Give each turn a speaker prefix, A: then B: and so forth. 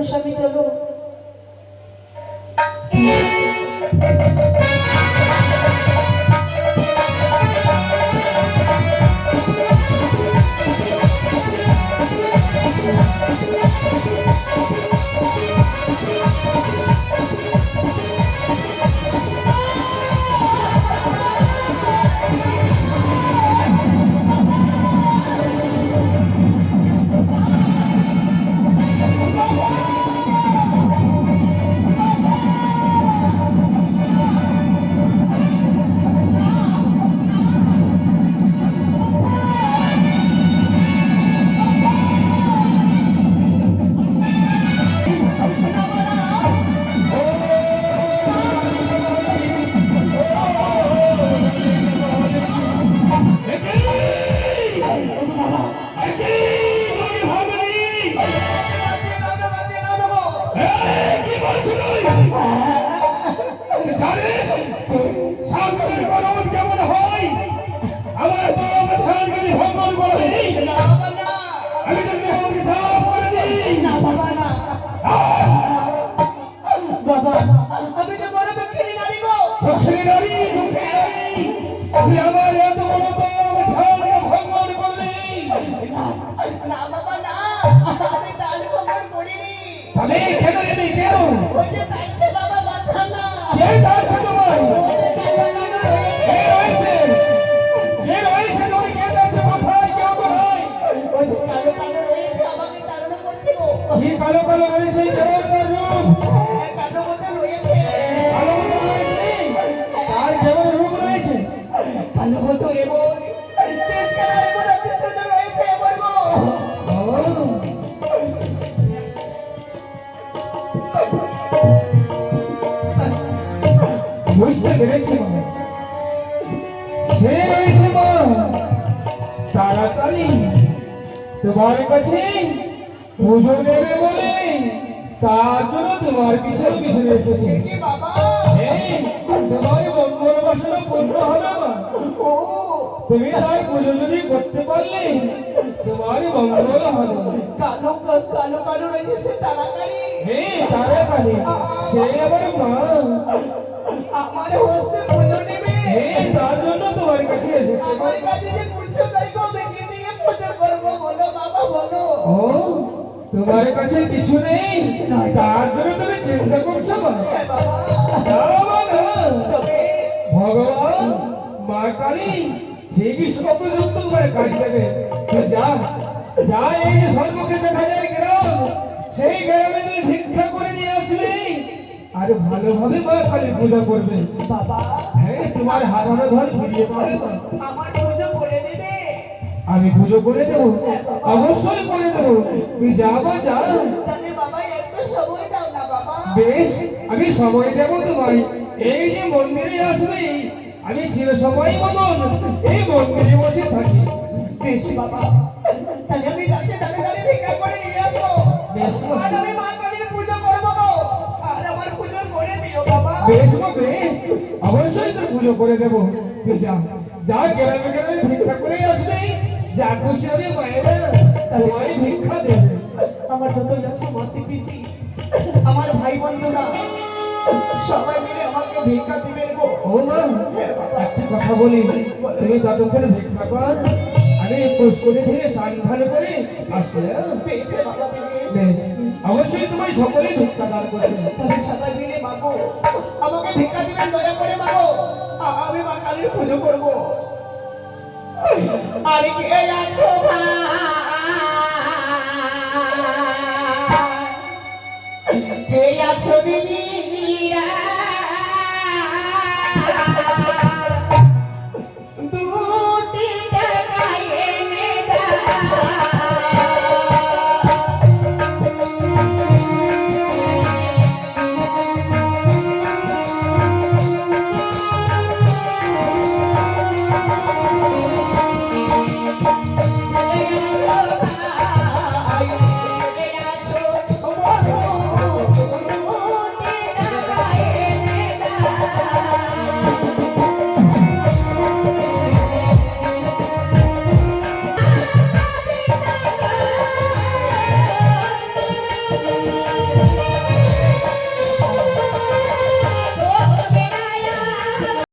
A: স্বামী চলো। কালো কালো রয়েছে কেমন রূপ কালো মতো রয়েছে কালো মতো রয়েছে আর কেমন রূপ রয়েছে কালো মতো এবং বুঝতে পেরেছি মা সে রয়েছে মা তাড়াতাড়ি তোমার কাছে পুজো দেবে বলে তার জন্য তোমার পিছনে পিছনে এসেছে তোমার মঙ্গল বাসনা পূর্ণ হবে মা তুমি তাই পুজো যদি করতে পারলে তোমার মঙ্গল হবে কালো কালো কালো রয়েছে তাড়াতাড়ি তাড়াতাড়ি সে আবার মা আমার হস্তে পুজো নেবে তার জন্য তোমার কাছে এসেছে আমার কাছে যে পুজো চাইবো দেখে দিয়ে পুজো করবো বলো বাবা বলো ও তোমার কাছে কিছু নেই তার জন্য তুমি চিন্তা করছো না ভগবান মা কালী ঠিকই সর্বযুক্ত তোমার কাজ দেবে যা যা এই সর্বকে দেখা যায় গ্রাম সেই গ্রামে তুমি ভিক্ষা করে নিয়ে আসলে আর ভালোভাবে মা কালী পূজা করবে বাবা হ্যাঁ তোমার হারানো ধর ফিরিয়ে পাবে আমার পুজো করে দেবে আমি পুজো করে দেবো অবশ্যই করে দেবো তুই যাবো যা বেশ আমি সময় দেবো তোমায় এই যে মন্দিরে আসবে আমি চির সময় মতন এই মন্দিরে বসে থাকি বেশ বাবা তাহলে আমি যাতে দাঁড়ে দাঁড়িয়ে ভিক্ষা করে নিয়ে আসবো বেশ আর আমি মা কালীর পুজো করবো আর আমার পুজো করে দিও বাবা বেশ বেশ অবশ্যই তোর পুজো করে দেবো যা যা গ্রামে গ্রামে ভিক্ষা করে আসবে যা খুশি হবে মায়েরা তোমায় ভিক্ষা দেবে আমার যত যাচ্ছে মাসি পিসি আমার ভাই বন্ধুরা সবাই মিলে আমাকে ভিক্ষা দিবেন গো ও মা একটা কথা বলি তুমি ততক্ষণ ভিক্ষা কর আমি পোষ করে দিয়ে স্নান ভালো করে আসবে বেশ অবশ্যই তোমায় সকলে ভিক্ষা দান করবে তবে সবাই মিলে মাগো আমাকে ভিক্ষা দিবেন দয়া করে মাগো আমি মা কালীর পুজো করবো আরে কে আছো ভাই কে আছো দিদি
B: আয়